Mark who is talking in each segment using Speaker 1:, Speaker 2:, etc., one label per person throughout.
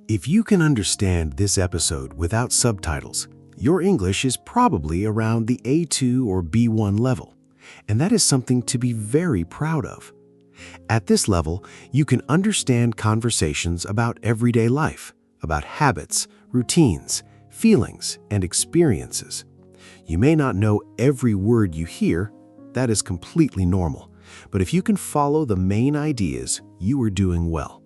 Speaker 1: If you can understand this episode without subtitles, your English is probably around the A2 or B1 level, and that is something to be very proud of. At this level, you can understand conversations about everyday life, about habits, routines, feelings, and experiences. You may not know every word you hear. That is completely normal. But if you can follow the main ideas, you are doing well.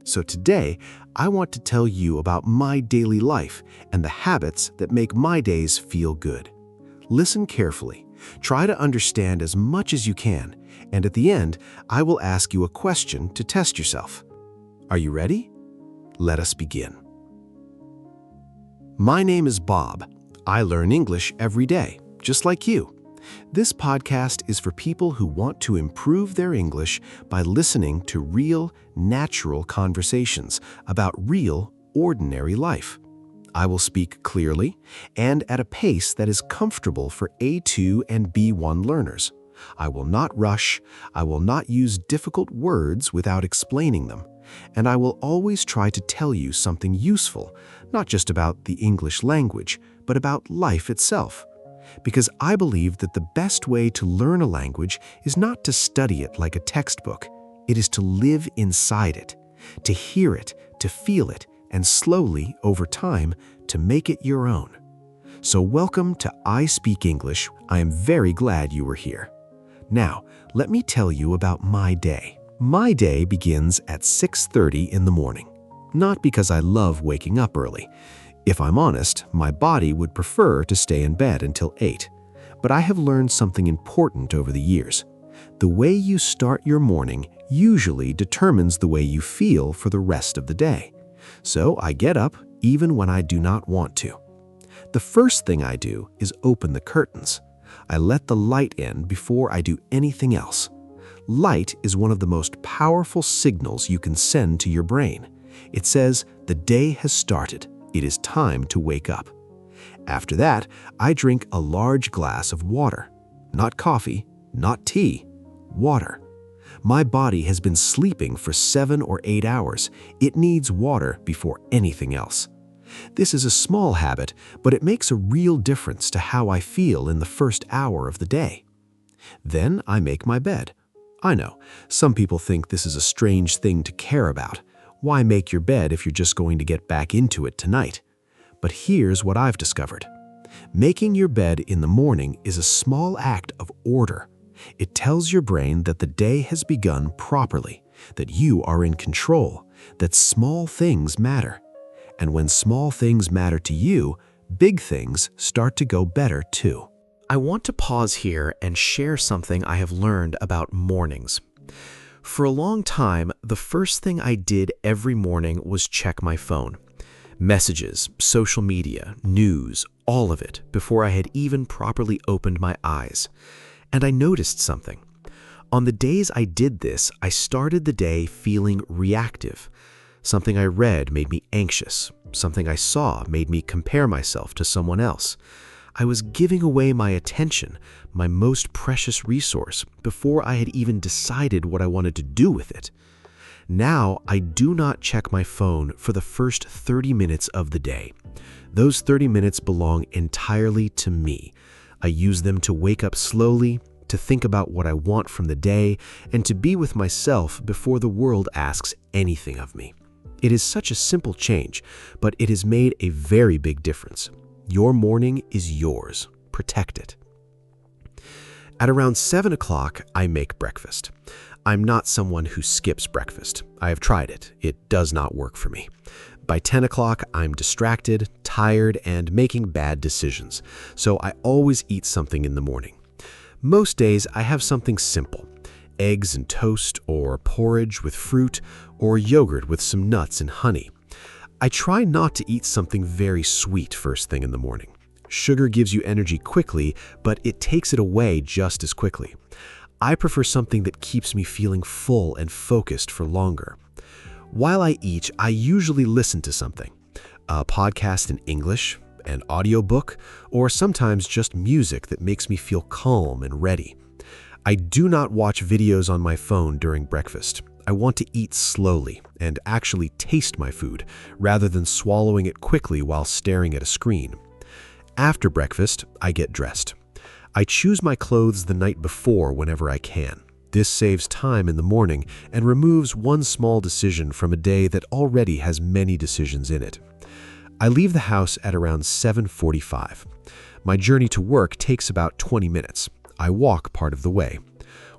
Speaker 1: So today, I want to tell you about my daily life and the habits that make my days feel good. Listen carefully. Try to understand as much as you can, and at the end, I will ask you a question to test yourself. Are you ready? Let us begin. My name is Bob. I learn English every day, just like you. This podcast is for people who want to improve their English by listening to real, natural conversations about real, ordinary life. I will speak clearly and at a pace that is comfortable for A2 and B1 learners. I will not rush, I will not use difficult words without explaining them, and I will always try to tell you something useful, not just about the English language, but about life itself. Because I believe that the best way to learn a language is not to study it like a textbook. It is to live inside it, to hear it, to feel it, and slowly, over time, to make it your own. So welcome to I Speak English. I am very glad you are here. Now, let me tell you about my day. My day begins at 6:30 in the morning. Not because I love waking up early. If I'm honest, my body would prefer to stay in bed until 8. But I have learned something important over the years. The way you start your morning usually determines the way you feel for the rest of the day. So I get up even when I do not want to. The first thing I do is open the curtains. I let the light in before I do anything else. Light is one of the most powerful signals you can send to your brain. It says, the day has started. It is time to wake up. After that, I drink a large glass of water. Not coffee, not tea, water. My body has been sleeping for 7 or 8 hours. It needs water before anything else. This is a small habit, but it makes a real difference to how I feel in the first hour of the day. Then I make my bed. I know, some people think this is a strange thing to care about. Why make your bed if you're just going to get back into it tonight? But here's what I've discovered. Making your bed in the morning is a small act of order. It tells your brain that the day has begun properly, that you are in control, that small things matter. And when small things matter to you, big things start to go better too. I want to pause here and share something I have learned about mornings. For a long time, the first thing I did every morning was check my phone. Messages, social media, news, all of it, before I had even properly opened my eyes. And I noticed something. On the days I did this, I started the day feeling reactive. Something I read made me anxious. Something I saw made me compare myself to someone else. I was giving away my attention, my most precious resource, before I had even decided what I wanted to do with it. Now, I do not check my phone for the first 30 minutes of the day. Those 30 minutes belong entirely to me. I use them to wake up slowly, to think about what I want from the day, and to be with myself before the world asks anything of me. It is such a simple change, but it has made a very big difference. Your morning is yours. Protect it. At around 7 o'clock, I make breakfast. I'm not someone who skips breakfast. I have tried it. It does not work for me. By 10 o'clock, I'm distracted, tired, and making bad decisions, so I always eat something in the morning. Most days, I have something simple: eggs and toast, or porridge with fruit, or yogurt with some nuts and honey. I try not to eat something very sweet first thing in the morning. Sugar gives you energy quickly, but it takes it away just as quickly. I prefer something that keeps me feeling full and focused for longer. While I eat, I usually listen to something. A podcast in English, an audiobook, or sometimes just music that makes me feel calm and ready. I do not watch videos on my phone during breakfast. I want to eat slowly. and actually taste my food, rather than swallowing it quickly while staring at a screen. After breakfast, I get dressed. I choose my clothes the night before whenever I can. This saves time in the morning and removes one small decision from a day that already has many decisions in it. I leave the house at around 7:45. My journey to work takes about 20 minutes. I walk part of the way.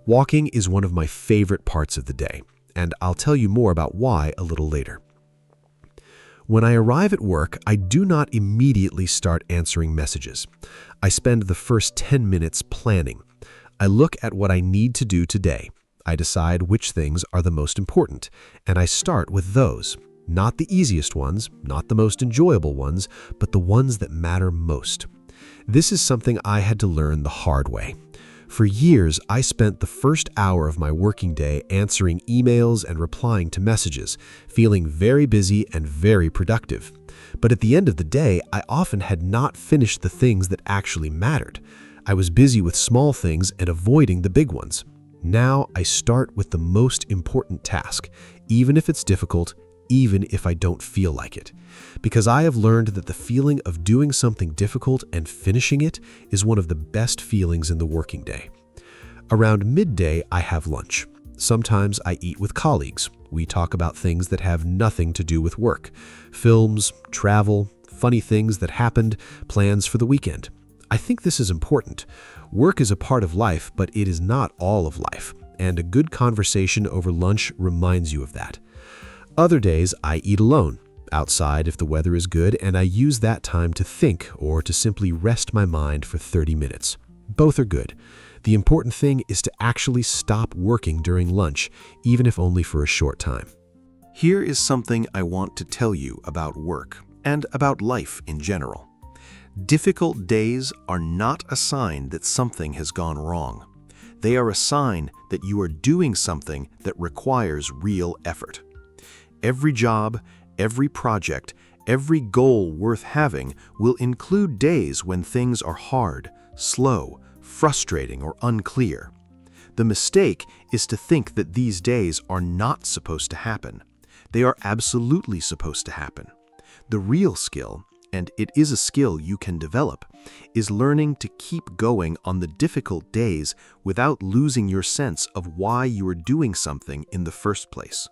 Speaker 1: Walking is one of my favorite parts of the day, and I'll tell you more about why a little later. When I arrive at work, I do not immediately start answering messages. I spend the first 10 minutes planning. I look at what I need to do today. I decide which things are the most important, and I start with those. Not the easiest ones, not the most enjoyable ones, but the ones that matter most. This is something I had to learn the hard way. For years, I spent the first hour of my working day answering emails and replying to messages, feeling very busy and very productive. But at the end of the day, I often had not finished the things that actually mattered. I was busy with small things and avoiding the big ones. Now I start with the most important task, even if it's difficult, even if I don't feel like it. Because I have learned that the feeling of doing something difficult and finishing it is one of the best feelings in the working day. Around midday, I have lunch. Sometimes I eat with colleagues. We talk about things that have nothing to do with work. Films, travel, funny things that happened, plans for the weekend. I think this is important. Work is a part of life, but it is not all of life. And a good conversation over lunch reminds you of that. Other days, I eat alone, outside if the weather is good, and I use that time to think or to simply rest my mind for 30 minutes. Both are good. The important thing is to actually stop working during lunch, even if only for a short time. Here is something I want to tell you about work and about life in general. Difficult days are not a sign that something has gone wrong. They are a sign that you are doing something that requires real effort. Every job, every project, every goal worth having will include days when things are hard, slow, frustrating, or unclear. The mistake is to think that these days are not supposed to happen. They are absolutely supposed to happen. The real skill, and it is a skill you can develop, is learning to keep going on the difficult days without losing your sense of why you are doing something in the first place.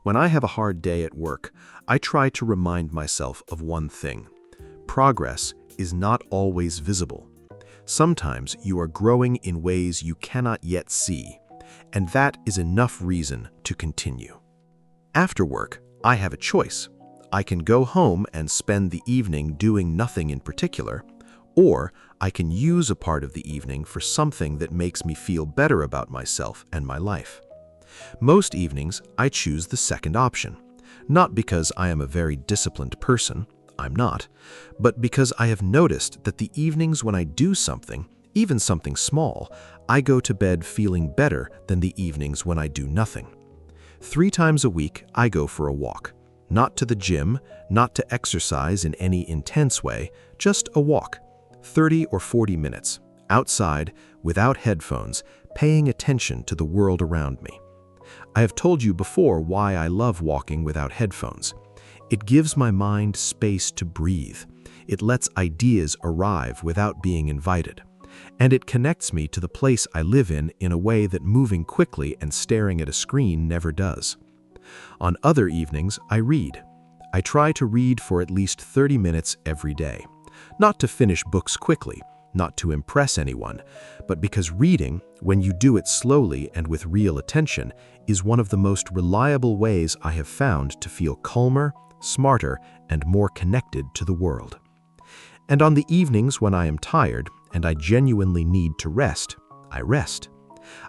Speaker 1: When I have a hard day at work, I try to remind myself of one thing. Progress is not always visible. Sometimes you are growing in ways you cannot yet see, and that is enough reason to continue. After work, I have a choice. I can go home and spend the evening doing nothing in particular, or I can use a part of the evening for something that makes me feel better about myself and my life. Most evenings, I choose the second option, not because I am a very disciplined person, I'm not, but because I have noticed that the evenings when I do something, even something small, I go to bed feeling better than the evenings when I do nothing. 3 times a week, I go for a walk. Not to the gym, not to exercise in any intense way, just a walk, 30 or 40 minutes, outside, without headphones, paying attention to the world around me. I have told you before why I love walking without headphones. It gives my mind space to breathe. It lets ideas arrive without being invited. And it connects me to the place I live in a way that moving quickly and staring at a screen never does. On other evenings, I read. I try to read for at least 30 minutes every day. Not to finish books quickly, not to impress anyone, but because reading, when you do it slowly and with real attention, is one of the most reliable ways I have found to feel calmer, smarter, and more connected to the world. And on the evenings when I am tired and I genuinely need to rest, I rest.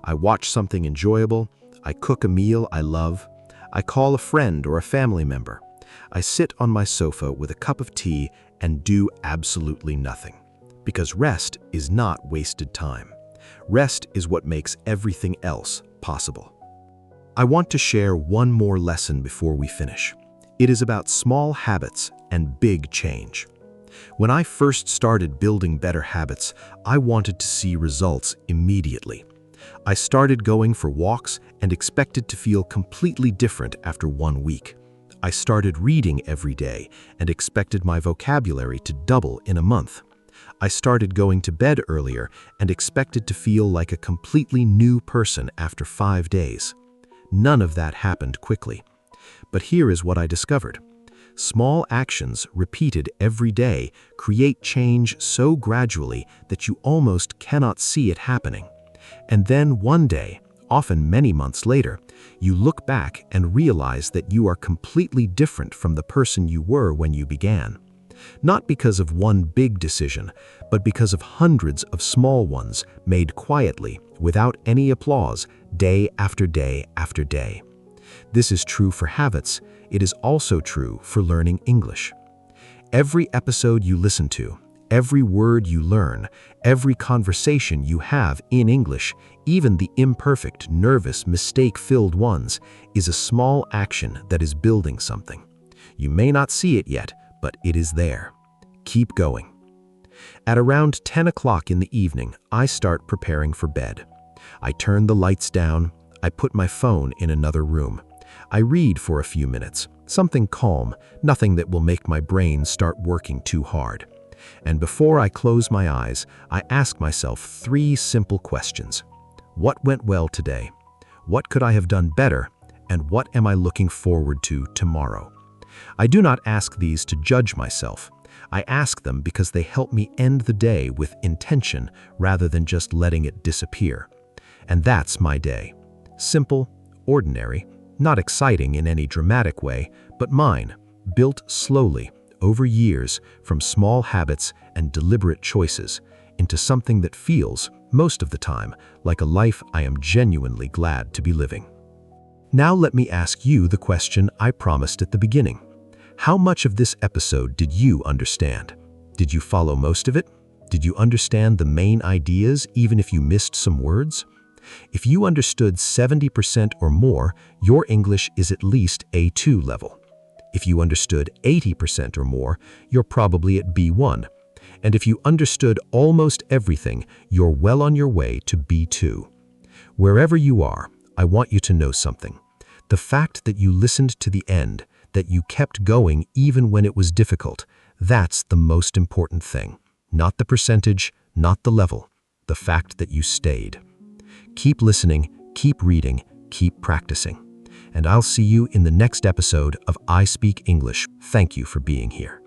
Speaker 1: I watch something enjoyable, I cook a meal I love, I call a friend or a family member. I sit on my sofa with a cup of tea and do absolutely nothing. Because rest is not wasted time. Rest is what makes everything else possible. I want to share one more lesson before we finish. It is about small habits and big change. When I first started building better habits, I wanted to see results immediately. I started going for walks and expected to feel completely different after 1 week. I started reading every day and expected my vocabulary to double in a month. I started going to bed earlier and expected to feel like a completely new person after 5 days. None of that happened quickly. But here is what I discovered. Small actions repeated every day create change so gradually that you almost cannot see it happening. And then one day, often many months later, you look back and realize that you are completely different from the person you were when you began. Not because of one big decision, but because of hundreds of small ones made quietly, without any applause, day after day after day. This is true for habits. It is also true for learning English. Every episode you listen to, every word you learn, every conversation you have in English, even the imperfect, nervous, mistake-filled ones, is a small action that is building something. You may not see it yet, but it is there. Keep going. At around 10 o'clock in the evening, I start preparing for bed. I turn the lights down. I put my phone in another room. I read for a few minutes, something calm, nothing that will make my brain start working too hard. And before I close my eyes, I ask myself 3 simple questions. What went well today? What could I have done better? And what am I looking forward to tomorrow? I do not ask these to judge myself. I ask them because they help me end the day with intention rather than just letting it disappear. And that's my day. Simple, ordinary, not exciting in any dramatic way, but mine, built slowly, over years, from small habits and deliberate choices, into something that feels, most of the time, like a life I am genuinely glad to be living. Now let me ask you the question I promised at the beginning. How much of this episode did you understand? Did you follow most of it? Did you understand the main ideas even if you missed some words? If you understood 70% or more, your English is at least A2 level. If you understood 80% or more, you're probably at B1. And if you understood almost everything, you're well on your way to B2. Wherever you are, I want you to know something. The fact that you listened to the end, that you kept going even when it was difficult, that's the most important thing. Not the percentage, not the level, the fact that you stayed. Keep listening, keep reading, keep practicing. And I'll see you in the next episode of I Speak English. Thank you for being here.